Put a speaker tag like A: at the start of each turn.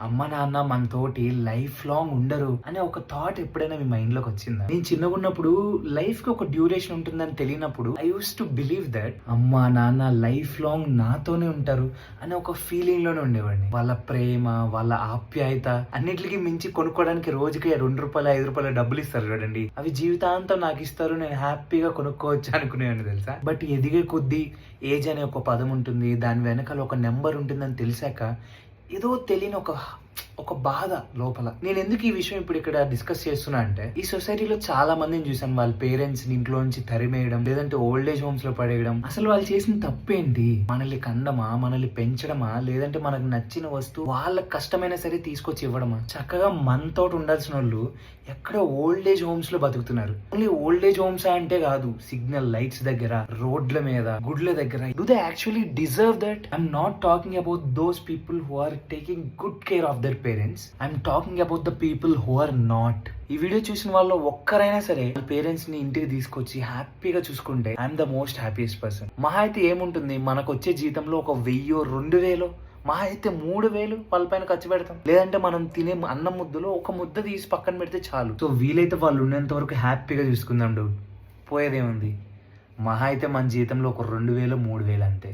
A: అమ్మ నాన్న మనతోటి లైఫ్ లాంగ్ ఉండరు అనే ఒక థాట్ ఎప్పుడైనా మీ మైండ్ లోకి వచ్చిందా? నేను చిన్నగా ఉన్నప్పుడు లైఫ్ కి ఒక డ్యూరేషన్ ఉంటుందని తెలియనప్పుడు I use to believe that అమ్మ నాన్న లైఫ్ లాంగ్ నాతోనే ఉంటారు అనే ఒక ఫీలింగ్ లోనే ఉండేవాడిని. వాళ్ళ ప్రేమ, వాళ్ళ ఆప్యాయత అన్నిటికి మించి కొనుక్కోవడానికి రోజుకి ₹2 ₹5 డబ్బులు ఇస్తారు చూడండి, అవి జీవితాంతం నాకు ఇస్తారు, నేను హ్యాపీగా కొనుక్కోవచ్చు అనుకునేవాడిని తెలుసా. బట్ ఎదిగే కొద్దీ ఏజ్ అనే ఒక పదం ఉంటుంది, దాని వెనకాల ఒక నెంబర్ ఉంటుందని తెలిసాక ఏదో తెలియని ఒక బాధ లోపల. నేను ఎందుకు ఈ విషయం ఇప్పుడు ఇక్కడ డిస్కస్ చేస్తున్నా అంటే, ఈ సొసైటీలో చాలా మందిని చూసాను వాళ్ళ పేరెంట్స్ ని ఇంట్లో నుంచి తరిమేయడం, లేదంటే ఓల్డ్ ఏజ్ హోమ్స్ లో పడేయడం. అసలు వాళ్ళు చేసిన తప్పేంటి? మనల్ని కండమా, మనల్ని పెంచడమా, లేదంటే మనకు నచ్చిన వస్తువు వాళ్ళకి కష్టమైనా సరే తీసుకొచ్చి ఇవ్వడమా? చక్కగా మనతో ఉండాల్సిన వాళ్ళు ఎక్కడ ఓల్డ్ ఏజ్ హోమ్స్ లో బతుకుతున్నారు. ఓన్లీ ఓల్డ్ ఏజ్ హోమ్స్ అంటే కాదు, సిగ్నల్ లైట్స్ దగ్గర, రోడ్ల మీద, గుడ్ల దగ్గర. Do they actually deserve that? I'm not talking about those people who are taking good care of their parents. I'm talking about the people who are not. ఈ video చూసిన వాళ్ళు ఒక్కరైనా సరే పేరెంట్స్ ని ఇంటికి తీసుకొచ్చి హ్యాపీగా చూసుకుంటే I'm the most happiest person. మహా అయితే ఏముంటుంది, మనకు వచ్చే జీతంలో ఒక 1000-2000, మహా అయితే 3000 వాళ్ళ పైన ఖర్చు పెడతాం. లేదంటే మనం తినే అన్నం ముద్దలో ఒక ముద్ద తీసి పక్కన పెడితే చాలు. సో వీలైతే వాళ్ళు ఉన్నంత వరకు హ్యాపీగా చూసుకుందాం డూడ్. పోయేదేముంది, మహా అయితే మన జీతంలో ఒక 2000-3000 అంతే.